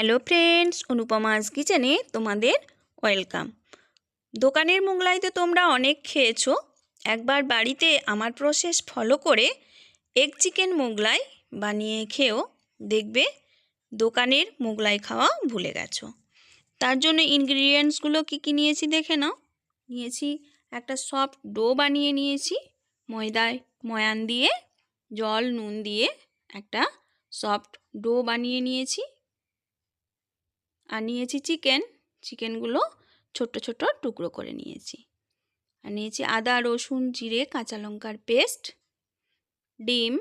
Hello friends, অনুপমাস কিচেনে তোমাদের welcome. দোকানের মোগলাই তো তোমরা অনেক খেয়েছো। একবার বাড়িতে আমার প্রসেস ফলো করে এগ চিকেন মোগলাই বানিয়ে খেও, দেখবে দোকানের মোগলাই খাওয়া ভুলে গেছো। তার জন্য ইনগ্রিডিয়েন্টসগুলো কী কী নিয়েছি দেখে নাও। নিয়েছি একটা সফট ডো বানিয়ে নিয়েছি ময়ান দিয়ে, জল নুন দিয়ে একটা সফট ডো বানিয়ে নিয়েছি। আর নিয়েছি চিকেনগুলো ছোট ছোট টুকরো করে নিয়েছি। আর নিয়েছি আদা রসুন জিরে কাঁচা লঙ্কার পেস্ট, ডিম,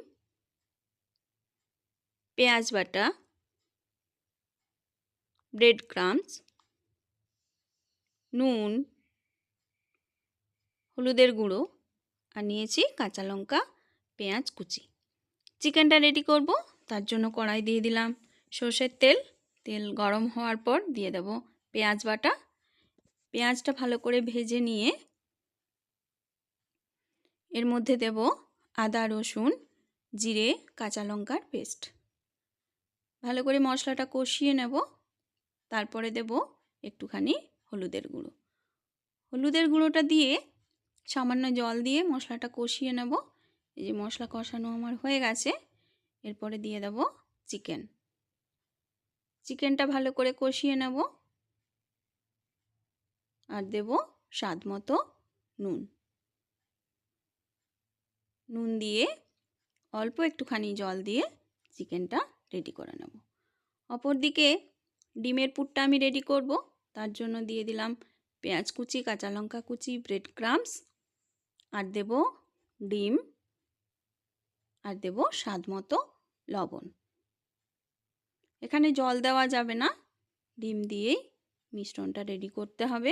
পেঁয়াজ বাটা, ব্রেড ক্রাম্বস, নুন, হলুদের গুঁড়ো, আর নিয়েছি কাঁচা লঙ্কা পেঁয়াজ কুচি। চিকেনটা রেডি করব, তার জন্য কড়াই দিয়ে দিলাম সর্ষের তেল। তেল গরম হওয়ার পর দিয়ে দেব পেঁয়াজ বাটা। পেঁয়াজটা ভালো করে ভেজে নিয়ে এর মধ্যে দেব আদা রসুন জিরে কাঁচা লঙ্কার পেস্ট। ভালো করে মশলাটা কষিয়ে নেব। তারপরে দেব একটুখানি হলুদের গুঁড়ো। হলুদের গুঁড়োটা দিয়ে সামান্য জল দিয়ে মশলাটা কষিয়ে নেব। এই যে মশলা কষানো আমার হয়ে গেছে, এরপরে দিয়ে দেব চিকেনটা ভালো করে কষিয়ে নেব। আর দেব স্বাদ মতো নুন দিয়ে অল্প একটুখানি জল দিয়ে চিকেনটা রেডি করে নেব। অপরদিকে ডিমের পুরটা আমি রেডি করব। তার জন্য দিয়ে দিলাম পেঁয়াজ কুচি কাঁচা লঙ্কা কুচি ব্রেড ক্রাম্বস, আর দেব ডিম, আর দেব স্বাদ মতো লবণ। এখানে জল দেওয়া যাবে না, ডিম দিয়েই মিশ্রণটা রেডি করতে হবে।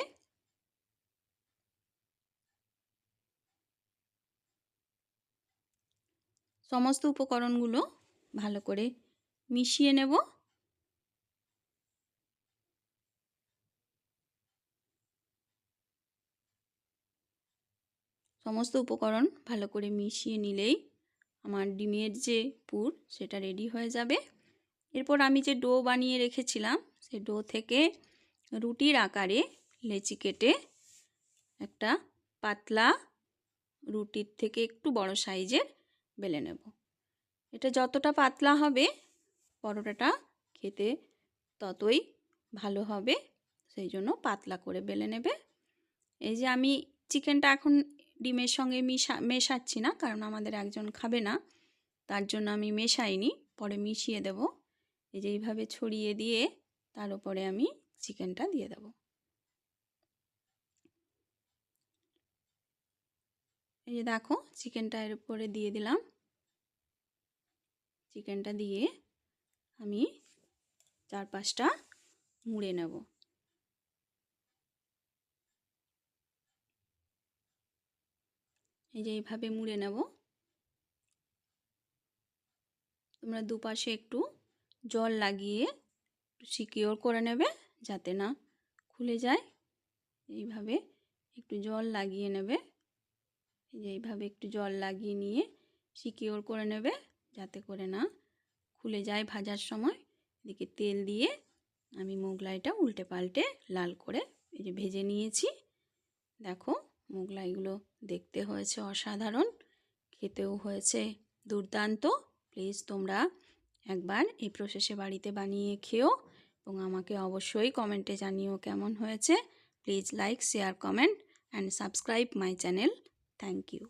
সমস্ত উপকরণগুলো ভালো করে মিশিয়ে নেব। সমস্ত উপকরণ ভালো করে মিশিয়ে নিলেই আমার ডিমের যে পুর সেটা রেডি হয়ে যাবে। এরপর আমি যে ডো বানিয়ে রেখেছিলাম সেই ডো থেকে রুটির আকারে লেচি কেটে একটা পাতলা রুটির থেকে একটু বড় সাইজের বেলে নেব। এটা যতটা পাতলা হবে পরোটাটা খেতে ততই ভালো হবে, সেই জন্য পাতলা করে বেলে নেবে। এই যে আমি চিকেনটা এখন ডিমের সঙ্গে মেশাচ্ছি না, কারণ আমাদের একজন খাবে না, তার জন্য আমি মেশাইনি, পরে মিশিয়ে দেব। এই যে এইভাবে ছড়িয়ে দিয়ে তার উপরে আমি চিকেনটা দিয়ে দেব। এই যে দেখো চিকেনটা এর উপরে দিয়ে দিলাম। চিকেনটা দিয়ে আমি চারপাশটা মুড়ে নেব। এই যে এইভাবে মুড়ে নেব। তোমরা দুপাশে একটু জল লাগিয়ে সিকিওর করে নেবে যাতে না খুলে যায়। এইভাবে একটু জল লাগিয়ে নেবে। এই যে এইভাবে একটু জল লাগিয়ে নিয়ে সিকিওর করে নেবে যাতে করে না খুলে যায় ভাজার সময়। এদিকে তেল দিয়ে আমি মোগলাইটা উল্টে পাল্টে লাল করে এই যে ভেজে নিয়েছি। দেখো মোগলাইগুলো দেখতে হয়েছে অসাধারণ, খেতেও হয়েছে দুর্দান্ত। প্লিজ তোমরা একবার এই প্রসেসে বাড়িতে বানিয়ে খেও এবং আমাকে অবশ্যই কমেন্টে জানিও কেমন হয়েছে। Please like share comment and subscribe my channel. Thank you.